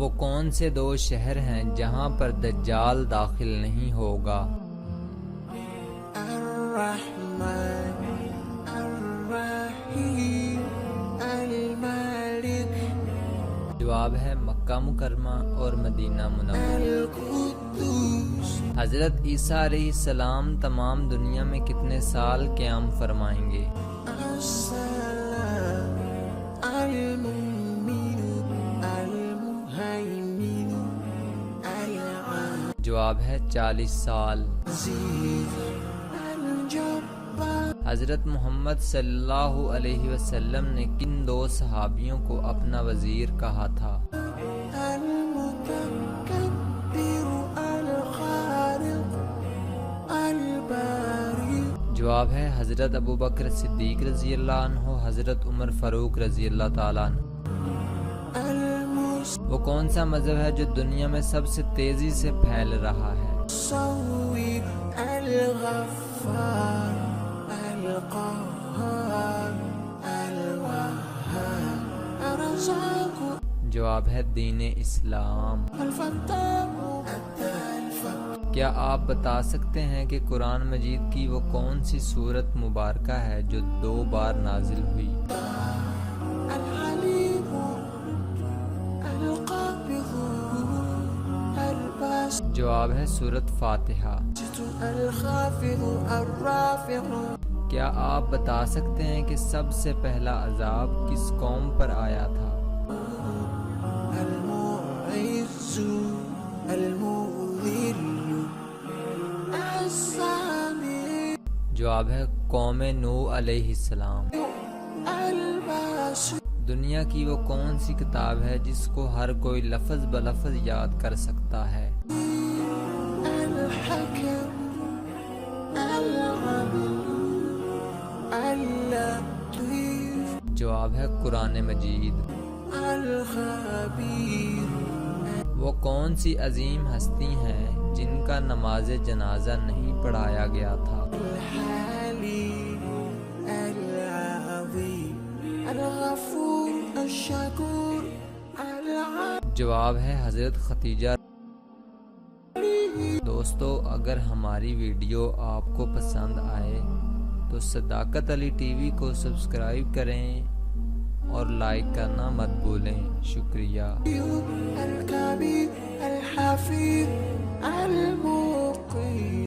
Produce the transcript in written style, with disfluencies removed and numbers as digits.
وہ کون سے دو شہر ہیں جہاں پر دجال داخل نہیں ہوگا؟ الرحمن الرحیم المالک، جواب ہے مکہ مکرمہ اور مدینہ منورہ۔ القدوس، حضرت عیسیٰ علیہ السلام تمام دنیا میں کتنے سال قیام فرمائیں گے؟ السلام، المؤمن المهيمن العزيز جواب ہے 40 سال۔ الجبار، حضرت محمد صلی اللہ علیہ وسلم نے کن دو صحابیوں کو اپنا وزیر کہا تھا؟ المتکبر الخالق الباری، جواب ہے حضرت ابوبکر صدیق رضی اللہ عنہ، حضرت عمر فاروق رضی اللہ تعالیٰ عنہ۔ وہ کون سا مذہب ہے جو دنیا میں سب سے تیزی سے پھیل رہا ہے؟ المصور الغفار القهار الوهاب الرزاق جواب ہے دین اسلام۔ الفتاح الفقر، کیا آپ بتا سکتے ہیں کہ قرآن مجید کی وہ کون سی سورت مبارکہ ہے جو 2 بار نازل ہوئی؟ الحليم القابض الباسط جواب ہے سورت فاتحہ۔ الخافض الرافع، کیا آپ بتا سکتے ہیں کہ سب سے پہلا عذاب کس قوم پر آیا تھا؟ المعز المذل السامع جواب ہے قوم نوح علیہ السلام۔ الباسط دنیا کی وہ کون سی کتاب ہے جس کو ہر کوئی لفظ بلفظ یاد کر سکتا ہے؟ الحكم العدل اللطيف جواب ہے قرآن مجید۔ الخبير وہ کون سی عظیم ہستی ہیں جن کا نماز جنازہ نہیں پڑھایا گیا تھا؟ الحليم العظيم الغفور الشكور العليم۔ جواب ہے حضرت ختیجہ۔ دوستو، اگر ہماری ویڈیو آپ کو پسند آئے تو صداقت علی ٹی وی کو سبسکرائب کریں اور لائک کرنا مت بھولیں۔ شکریہ۔ الكبير الحفيظ المقيم